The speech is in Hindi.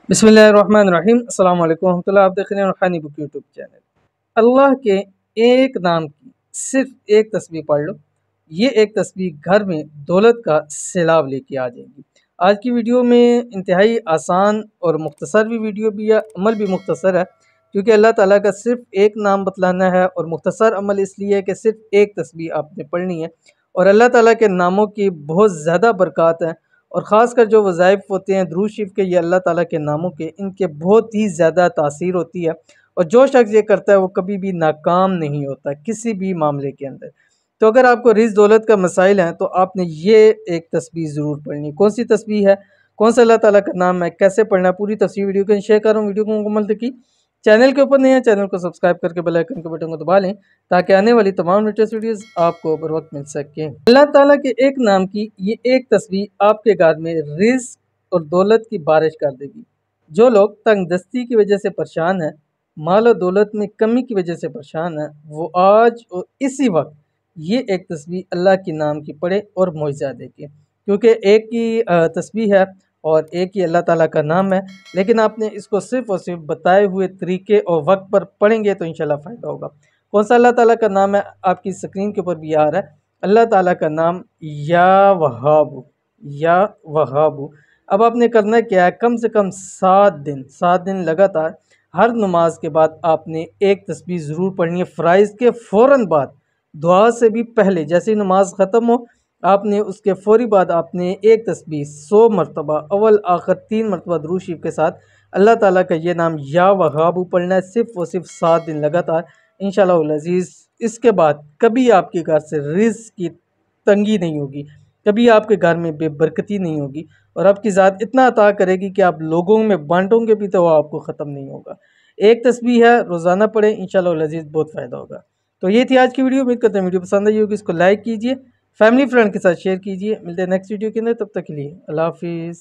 बिस्मिल्लाहिर्रहमानिर्रहीम अस्सलाम वालेकुम रहमतुल्लाह। आप देख रहे हैं रूहानी बुक यूट्यूब चैनल। अल्लाह के एक नाम की सिर्फ एक तस्बीह पढ़ लो, ये एक तस्बीह घर में दौलत का सैलाब लेके आ जाएगी। आज की वीडियो में इंतहाई आसान और मुख्तसर भी वीडियो भी है, अमल भी मुख्तसर है, क्योंकि अल्लाह ताला का सिर्फ एक नाम बतलाना है। और मुख्तसर अमल इसलिए है कि सिर्फ एक तस्बीह आपने पढ़नी है और अल्लाह ताला के नामों की बहुत ज़्यादा बरक़ात हैं। और ख़ासकर जो वज़ाइफ होते हैं दुरूद शरीफ के, ये अल्लाह ताला के नामों के, इनके बहुत ही ज़्यादा तासीर होती है। और जो शख्स ये करता है वो कभी भी नाकाम नहीं होता किसी भी मामले के अंदर। तो अगर आपको रिज़्क़ दौलत का मसाइल हैं तो आपने ये एक तस्बीह ज़रूर पढ़नी है। कौन सी तस्बीह है, कौन सा अल्लाह ताला का नाम है, कैसे पढ़ना है, पूरी तफसील वीडियो को शेयर कर रहा हूँ। वीडियो को मुकम्मल देखिए। चैनल के ऊपर नहीं है, चैनल को सब्सक्राइब करके बेल आइकन के बटन को दबा लें ताकि आने वाली तमाम लेटेस्ट वीडियोस आपको बर वक्त मिल सके। अल्लाह ताला के एक नाम की ये एक तस्बीह आपके घर में रिज़्क़ और दौलत की बारिश कर देगी। जो लोग तंगदस्ती की वजह से परेशान हैं, माल और दौलत में कमी की वजह से परेशान हैं, वो आज और इसी वक्त ये एक तस्बीह अल्लाह के नाम की पढ़े और मुआवजा देगी। क्योंकि एक ही तस्बीह है और एक ही अल्लाह ताला का नाम है, लेकिन आपने इसको सिर्फ़ और सिर्फ बताए हुए तरीके और वक्त पर पढ़ेंगे तो इंशाल्लाह फ़ायदा होगा। कौन सा अल्लाह ताला का नाम है, आपकी स्क्रीन के ऊपर भी आ रहा है। अल्लाह ताला का नाम या वहाब, या वहाब। अब आपने करना क्या है, कम से कम 7 दिन लगातार हर नमाज के बाद आपने एक तस्बीह ज़रूर पढ़नी है। फ़राइज़ के फ़ौरन बाद, दुआ से भी पहले, जैसे ही नमाज ख़त्म हो आपने उसके फ़ौरी बाद आपने एक तस्बीह 100 मरतबा अव्वल आखिर 3 मरतबा दुरूद शरीफ के साथ अल्लाह ताला का ये नाम या वहाब पढ़ना है, सिर्फ़ और सिर्फ 7 दिन लगातार इंशाअल्लाह अज़ीज़। इसके बाद कभी आपके घर से रिज़्क़ की तंगी नहीं होगी, कभी आपके घर में बेबरकती नहीं होगी और आपकी ज़ात इतना अता करेगी कि आप लोगों में बांटोगे भी तो वो आपको ख़त्म नहीं होगा। एक तस्बीह है, रोज़ाना पढ़ें, इंशाअल्लाह अज़ीज़ बहुत फ़ायदा होगा। तो ये थी आज की वीडियो। उम्मीद करते हैं वीडियो पसंद आई होगी। इसको लाइक कीजिए, फैमिली फ्रेंड के साथ शेयर कीजिए। मिलते हैं नेक्स्ट वीडियो के अंदर, तब तक के लिए अल्लाह हाफ़िज़।